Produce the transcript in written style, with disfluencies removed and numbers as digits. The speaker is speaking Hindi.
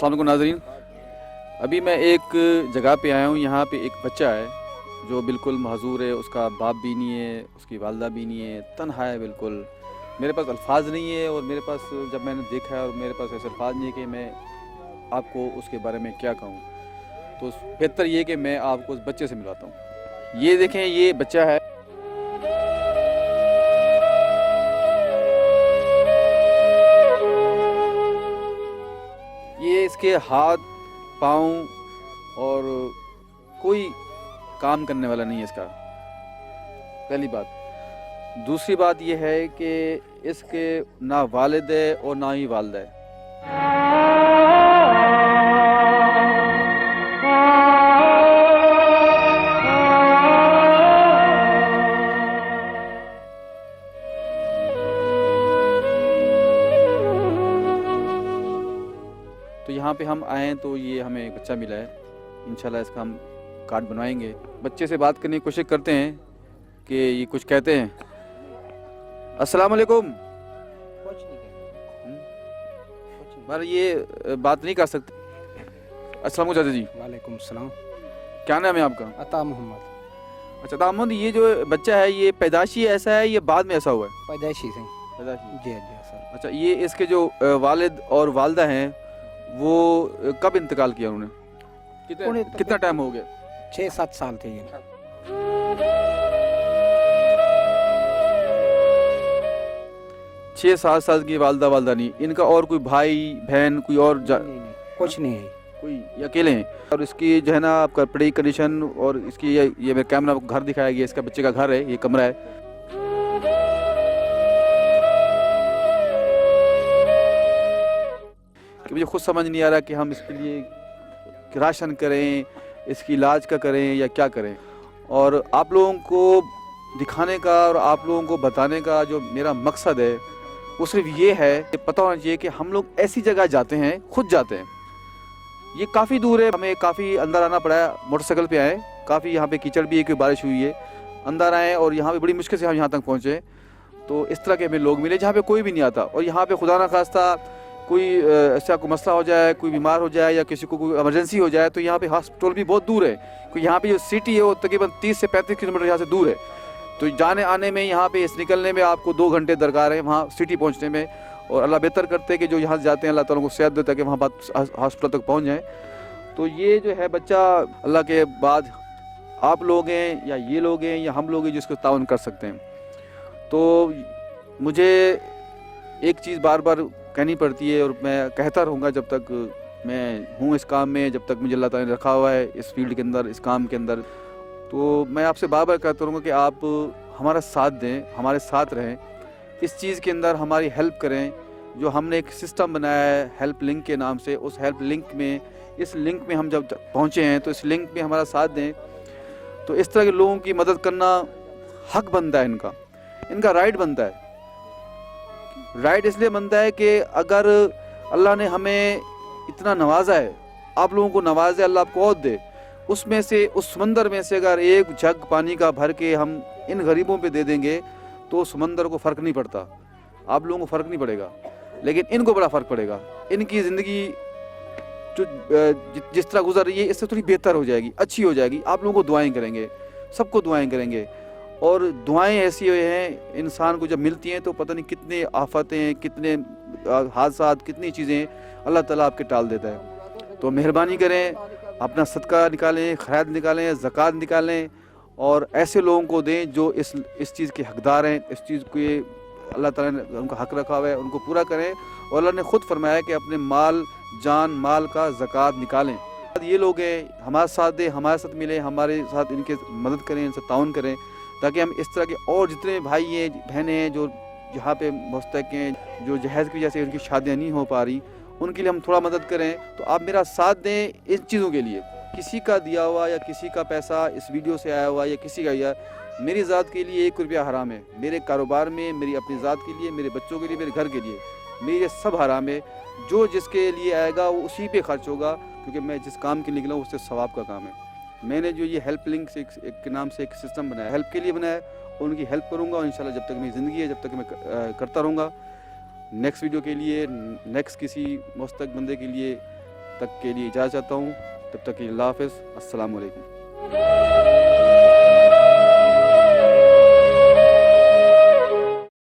अस्सलाम वालेकुम नाज़रीन। अभी मैं एक जगह पे आया हूँ। यहाँ पे एक बच्चा है जो बिल्कुल महजूर है। उसका बाप भी नहीं है, उसकी वालदा भी नहीं है, तन्हा है बिल्कुल। मेरे पास अल्फाज नहीं है और मेरे पास जब मैंने देखा है और मेरे पास ऐसे अल्फाज नहीं है कि मैं आपको उसके बारे में क्या कहूँ। तो बेहतर ये कि मैं आपको उस बच्चे से मिलाता हूँ। ये देखें, ये बच्चा है। ये इसके हाथ पाँव और कोई काम करने वाला नहीं है इसका, पहली बात। दूसरी बात यह है कि इसके ना वालिद है और ना ही वालदा है। तो यहाँ पे हम आए तो ये हमें एक बच्चा मिला है। इंशाल्लाह इसका हम कार्ड बनवाएंगे। बच्चे से बात करने की कोशिश करते हैं कि ये कुछ कहते हैं। अस्सलाम वालेकुम। पर ये बात नहीं कर सकते। अस्सलाम वालेकुम चाचा जी। वालेकुम सलाम। क्या नाम है आपका? अता मोहम्मद। अच्छा दामद, ये जो बच्चा है ये पैदाशी ऐसा है, ये बाद में ऐसा हुआ है? पैदाइशी से। पैदाशी। जी जी सर। अच्छा, ये इसके जो वालिद और वालदा हैं वो कब इंतकाल किया उन्होंने? कितना टाइम हो गया? 6-7 साल थे ये। 6-7 साल की वालदा नहीं। इनका और कोई भाई बहन कोई और नहीं, कुछ नहीं है। कोई, ये अकेले हैं? और इसकी जो है ना आपका पड़ी कंडीशन और इसकी ये मेरे कैमरा घर दिखाया गया, इसका बच्चे का घर है, ये कमरा है। कि मुझे खुद समझ नहीं आ रहा कि हम इसके लिए राशन करें, इसकी इलाज का करें या क्या करें। और आप लोगों को दिखाने का और आप लोगों को बताने का जो मेरा मकसद है वो सिर्फ ये है कि पता होना चाहिए कि हम लोग ऐसी जगह जाते हैं, खुद जाते हैं। ये काफ़ी दूर है, हमें काफ़ी अंदर आना पड़ा है। मोटरसाइकिल पे आए, काफ़ी यहाँ पे कीचड़ भी है कि बारिश हुई है, अंदर आए और यहाँ पे बड़ी मुश्किल से हम यहाँ तक पहुँचे। तो इस तरह के हमें लोग मिले जहाँ पे कोई भी नहीं आता। और यहाँ पे खुदा ना खास्ता कोई ऐसा कोई मसला हो जाए, कोई बीमार हो जाए या किसी को कोई इमरजेंसी हो जाए तो यहाँ पे हॉस्पिटल भी बहुत दूर है। क्योंकि यहाँ पे जो सिटी है वो तकरीबन 30 से 35 किलोमीटर यहाँ से दूर है। तो जाने आने में यहाँ पे इस निकलने में आपको 2 घंटे दरकार है वहाँ सिटी पहुँचने में। और अल्लाह बेहतर करते हैं कि जो यहाँ से जाते हैं अल्लाह ताला को सेहत देता है कि वहाँ बात हॉस्पिटल तक पहुँच जाएँ। तो ये जो है बच्चा अल्लाह के बाद आप लोग हैं या ये लोग हैं या हम लोग हैं जिसको ताउन कर सकते हैं। तो मुझे एक चीज़ बार बार कहनी पड़ती है और मैं कहता रहूँगा जब तक मैं हूँ इस काम में, जब तक मुझे अल्लाह ताला ने रखा हुआ है इस फील्ड के अंदर, इस काम के अंदर। तो मैं आपसे बार बार कहता रहूँगा कि आप हमारा साथ दें, हमारे साथ रहें, इस चीज़ के अंदर हमारी हेल्प करें। जो हमने एक सिस्टम बनाया है हेल्प लिंक के नाम से, उस हेल्प लिंक में, इस लिंक में हम जब पहुँचे हैं तो इस लिंक में हमारा साथ दें। तो इस तरह के लोगों की मदद करना हक बनता है, इनका राइट बनता है। राइट इसलिए बनता है कि अगर अल्लाह ने हमें इतना नवाजा है, आप लोगों को नवाजे, अल्लाह आपको और दे, उसमें से उस समंदर में से अगर एक जग पानी का भर के हम इन गरीबों पे दे देंगे तो समंदर को फ़र्क नहीं पड़ता, आप लोगों को फ़र्क नहीं पड़ेगा, लेकिन इनको बड़ा फ़र्क पड़ेगा। इनकी ज़िंदगी जो जिस तरह गुजर रही है इससे थोड़ी बेहतर हो जाएगी, अच्छी हो जाएगी। आप लोगों को दुआएं करेंगे, सबको दुआएं करेंगे। और दुआएं ऐसी हैं इंसान को जब मिलती हैं तो पता नहीं कितने आफतें, कितने हादसात, कितनी चीज़ें अल्लाह ताला आपके टाल देता है। तो मेहरबानी करें, अपना सदका निकालें, खैर निकालें, ज़कात निकालें और ऐसे लोगों को दें जो इस चीज़ के हकदार हैं। इस चीज़ को अल्लाह ताला ने उनका हक रखा हुआ है, उनको पूरा करें। और अल्लाह ने खुद फरमाया कि अपने माल, जान माल का ज़कात निकालें। ये लोग हैं, हमारे साथ दें, हमारे साथ मिलें, हमारे साथ इनके मदद करें, इनसे ताउन करें, ताकि हम इस तरह के और जितने भाई हैं, बहनें हैं जो यहाँ पे मुस्तक हैं, जो जहेज़ की वजह से उनकी शादियाँ नहीं हो पा रही, उनके लिए हम थोड़ा मदद करें। तो आप मेरा साथ दें इन चीज़ों के लिए। किसी का दिया हुआ या किसी का पैसा इस वीडियो से आया हुआ या किसी का या मेरी ज़ात के लिए 1 रुपया हराम है। मेरे कारोबार में, मेरी अपनी ज़ात के लिए, मेरे बच्चों के लिए, मेरे घर के लिए, मेरे सब हराम है। जो जिसके लिए आएगा वो उसी पे खर्च होगा, क्योंकि मैं जिस काम के लिए निकला हूँ उससे सवाब का काम है। मैंने जो ये हेल्प लिंक से एक के नाम से एक सिस्टम बनाया, हेल्प के लिए बनाया, उनकी हेल्प करूँगा और इंशाल्लाह जब तक मेरी ज़िंदगी है जब तक मैं करता रहूँगा। नेक्स्ट वीडियो के लिए, नेक्स्ट किसी मुस्तक बंदे के लिए तक के लिए इजाज़त चाहता हूँ। तब तक के लिए अल्लाह हाफ़िज़, अस्सलाम वालेकुम।